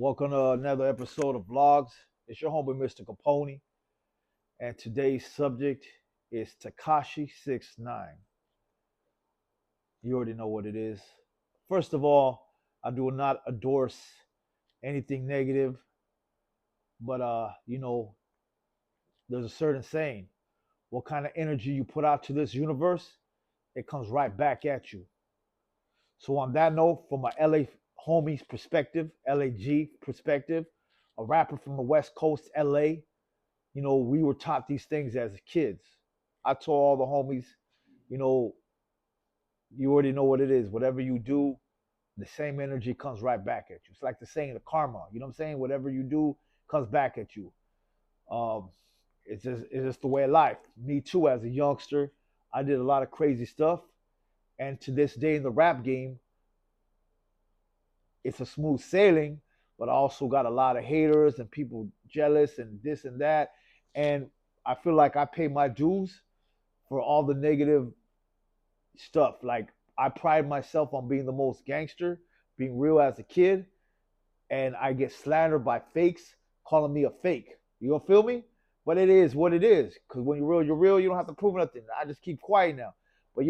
Welcome to another episode of Vlogs. It's your homie, Mr. Capone, and today's subject is Tekashi 6ix9ine. You already know what it is. First of all, I do not endorse anything negative, but there's a certain saying: what kind of energy you put out to this universe, it comes right back at you. So on that note, from my LA homies perspective, LAG perspective, a rapper from the West Coast, LA, we were taught these things as kids. I told all the homies, you know, you already know what it is. Whatever you do, the same energy comes right back at you. It's like the saying, the karma. You know what I'm saying? Whatever you do comes back at you. Um, it's just the way of life. Me too, as a youngster, I did a lot of crazy stuff, and to this day in the rap game, it's a smooth sailing, but I also got a lot of haters and people jealous and this and that. And I feel like I pay my dues for all the negative stuff. Like, I pride myself on being the most gangster, being real as a kid, and I get slandered by fakes calling me a fake. You gonna feel me? But it is what it is. Cause when you're real, you're real. You don't have to prove nothing. I just keep quiet now. But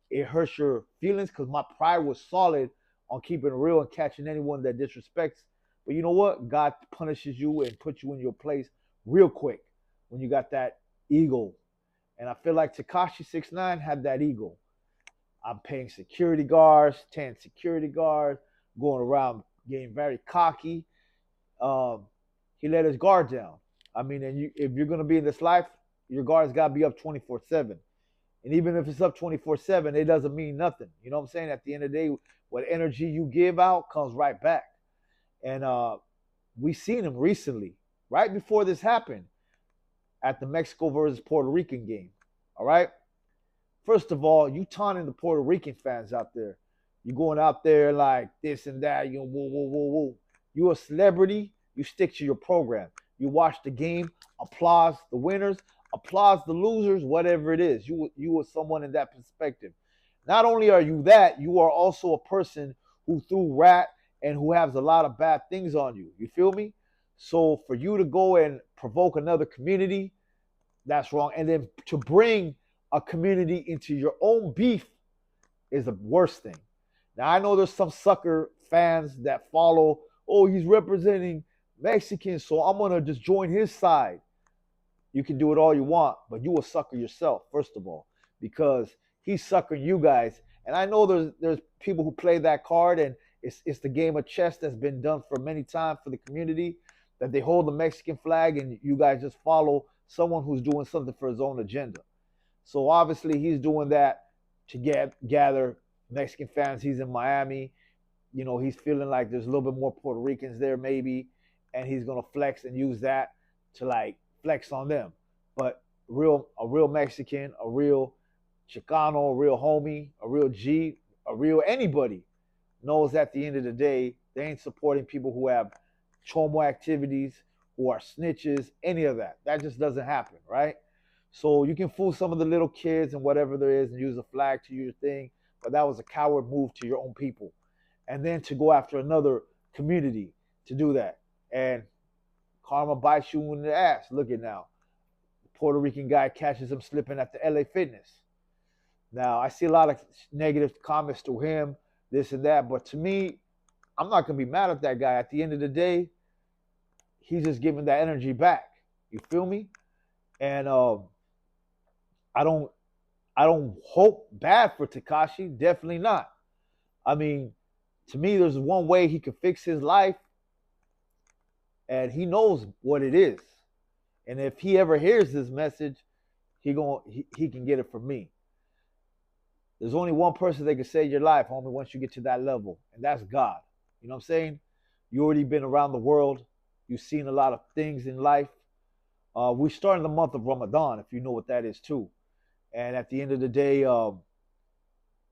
it hurts your feelings because my pride was solid on keeping it real and catching anyone that disrespects. But you know what? God punishes you and puts you in your place real quick when you got that ego. And I feel like Tekashi 6ix9ine had that ego. I'm paying security guards, 10 security guards, going around getting very cocky. Um, he let his guard down. I mean, if you're going to be in this life, your guard's got to be up 24/7. And even if it's up 24/7, it doesn't mean nothing. You know what I'm saying? At the end of the day, what energy you give out comes right back. And we seen him recently, right before this happened, at the Mexico versus Puerto Rican game. All right. First of all, you taunting the Puerto Rican fans out there. You going out there like this and that. Whoa, whoa, whoa, whoa. You a celebrity. You stick to your program. You watch the game. Applause the winners. Applause the losers. Whatever it is, you are someone in that perspective. Not only are you that, you are also a person who threw rat and who has a lot of bad things on you. You feel me? So for you to go and provoke another community, that's wrong. And then to bring a community into your own beef is the worst thing. Now I know there's some sucker fans that follow, oh, he's representing Mexicans, so I'm gonna just join his side. You can do it all you want, but you a sucker yourself, first of all, because he's suckering you guys. And I know there's people who play that card, and it's the game of chess that's been done for many times for the community, that they hold the Mexican flag and you guys just follow someone who's doing something for his own agenda. So obviously he's doing that to gather Mexican fans. He's in Miami. He's feeling like there's a little bit more Puerto Ricans there, maybe, and he's gonna flex and use that to like flex on them. But a real Mexican, a real Chicano, a real homie, a real G, a real anybody knows at the end of the day they ain't supporting people who have chomo activities, who are snitches, any of that. That just doesn't happen, right? So you can fool some of the little kids and whatever there is and use a flag to your thing, but that was a coward move to your own people. And then to go after another community to do that. And karma bites you in the ass. Look at now. The Puerto Rican guy catches him slipping at the LA Fitness. Now, I see a lot of negative comments to him, this and that, but to me, I'm not going to be mad at that guy. At the end of the day, he's just giving that energy back. You feel me? And I don't I don't hope bad for Tekashi. Definitely not. I mean, to me, there's one way he can fix his life, and he knows what it is. And if he ever hears this message, he can get it from me. There's only one person that can save your life, homie, once you get to that level, and that's God. You know what I'm saying? You already been around the world. You've seen a lot of things in life. We're starting the month of Ramadan, if you know what that is too. And at the end of the day,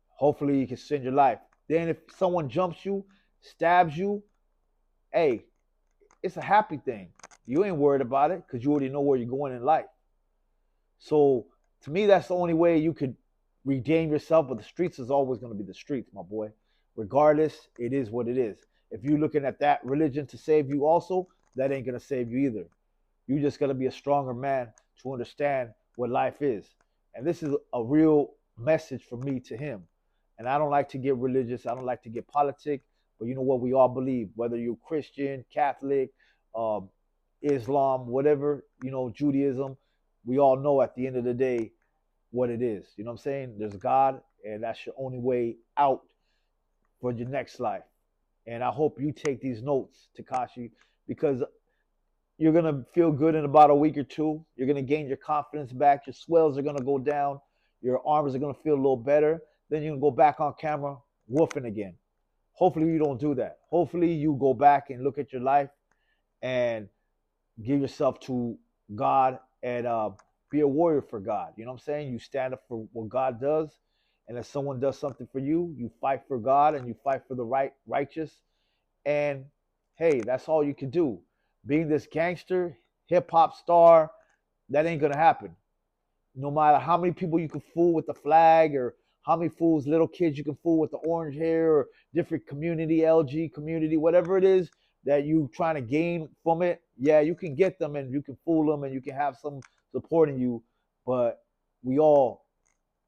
hopefully you can send your life. Then if someone jumps you, stabs you, hey, it's a happy thing. You ain't worried about it because you already know where you're going in life. So to me, that's the only way you could redeem yourself. But the streets is always going to be the streets, my boy. Regardless, it is what it is. If you're looking at that religion to save you also, that ain't gonna save you either. You just gotta be a stronger man to understand what life is. And this is a real message from me to him. And I don't like to get religious. I don't like to get politic. But you know what? We all believe, whether you're Christian, Catholic, um, Islam, whatever, Judaism, we all know at the end of the day what it is. You know what I'm saying? There's God, and that's your only way out for your next life. And I hope you take these notes, Takashi, because you're gonna feel good in about a week or two. You're gonna gain your confidence back. Your swells are gonna go down. Your arms are gonna feel a little better. Then you can go back on camera woofing again. Hopefully you don't do that. Hopefully you go back and look at your life and give yourself to God and be a warrior for God. You know what I'm saying? You stand up for what God does, and if someone does something for you, you fight for God and you fight for the righteous. And hey, that's all you can do. Being this gangster, hip hop star, that ain't gonna happen. No matter how many people you can fool with the flag, or how many fools, little kids you can fool with the orange hair, or different community, LG community, whatever it is that you trying to gain from it. Yeah, you can get them and you can fool them and you can have some supporting you, but we all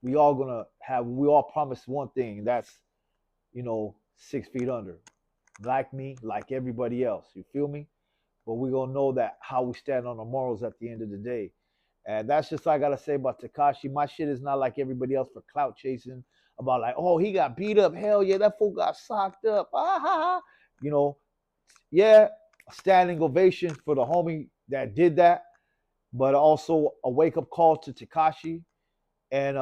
we all promise one thing. That's 6 feet under. Like me, like everybody else. You feel me? But we gonna know that how we stand on our morals at the end of the day. And that's just all I gotta say about Takashi. My shit is not like everybody else for clout chasing about like, oh, he got beat up. Hell yeah, that fool got socked up. Ah, ha, ha. You know, yeah, a standing ovation for the homie that did that, but also a wake up call to Takashi. And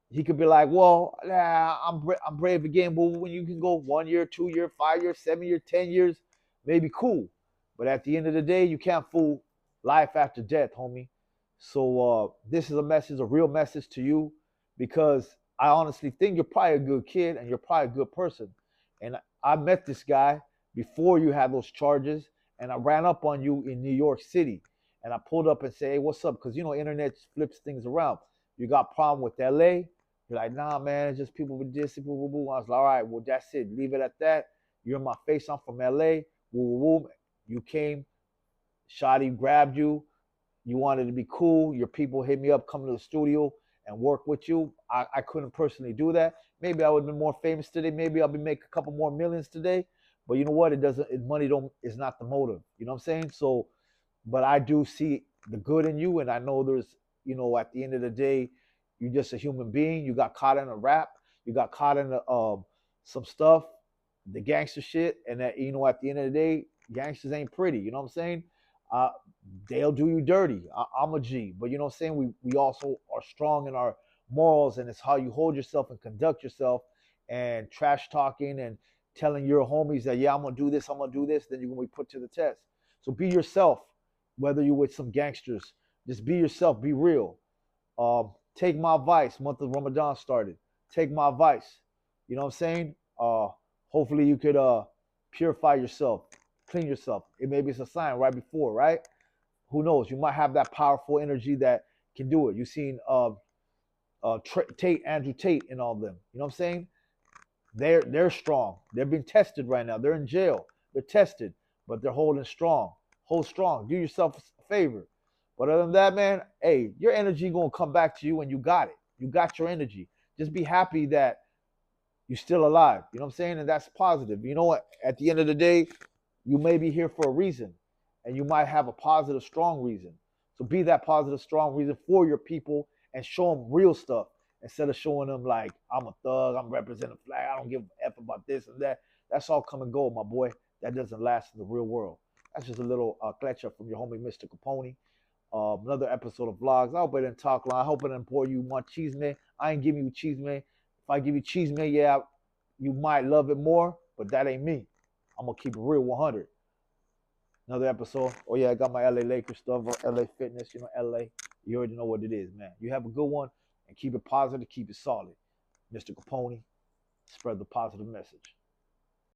he could be like, well, nah, I'm brave again. But when you can go 1 year, 2 year, 5 year, 7 year, 10 years, maybe cool. But at the end of the day, you can't fool life after death, homie. So this is a message, a real message to you, because I honestly think you're probably a good kid and you're probably a good person. And I met this guy before you had those charges, and I ran up on you in New York City, and I pulled up and said, "Hey, what's up?" Because internet flips things around. You got problem with LA? You're like, nah, man, it's just people with this, boo, boo, boo. I was like, all right, well, that's it. Leave it at that. You're in my face. I'm from LA. Woo, woo, woo. You came, Shotty grabbed you. You wanted to be cool. Your people hit me up, come to the studio and work with you. I couldn't personally do that. Maybe I would have been more famous today. Maybe I'll be making a couple more millions today. But you know what? Money don't is not the motive. You know what I'm saying? So, but I do see the good in you, and I know there's, at the end of the day, you're just a human being. You got caught in a rap. You got caught in some stuff, the gangster shit, and that at the end of the day, gangsters ain't pretty. You know what I'm saying? Uh, they'll do you dirty. I'm a G, but you know what I'm saying? We also are strong in our morals, and it's how you hold yourself and conduct yourself, and trash talking and telling your homies that, yeah, I'm gonna do this, I'm gonna do this, then you're gonna be put to the test. So be yourself, whether you're with some gangsters. Just be yourself, be real. Take my advice. Month of Ramadan started. Take my advice. You know what I'm saying? Hopefully you could purify yourself, clean yourself. Maybe it's a sign right before, right? Who knows? You might have that powerful energy that can do it. You've seen Tate, Andrew Tate, and all of them. You know what I'm saying? They're strong. They're being tested right now. They're in jail. They're tested, but they're holding strong. Hold strong. Do yourself a favor. But other than that, man, hey, your energy gonna come back to you, and you got it. You got your energy. Just be happy that you're still alive. You know what I'm saying? And that's positive. You know what? At the end of the day, you may be here for a reason, and you might have a positive, strong reason. So be that positive, strong reason for your people, and show them real stuff instead of showing them like, I'm a thug, I'm representing a flag, I don't give a F about this and that. That's all come and go, my boy. That doesn't last in the real world. That's just a little clutch up from your homie, Mr. Capone. Another episode of vlogs. I hope I didn't talk long. I hope I didn't pour you more cheese, man. I ain't giving you cheese, man. If I give you cheese, man, yeah, you might love it more, but that ain't me. I'm gonna keep it real 100. Another episode. Oh yeah, I got my LA Lakers stuff, LA Fitness, LA. You already know what it is, man. You have a good one and keep it positive, keep it solid. Mr. Capone, spread the positive message.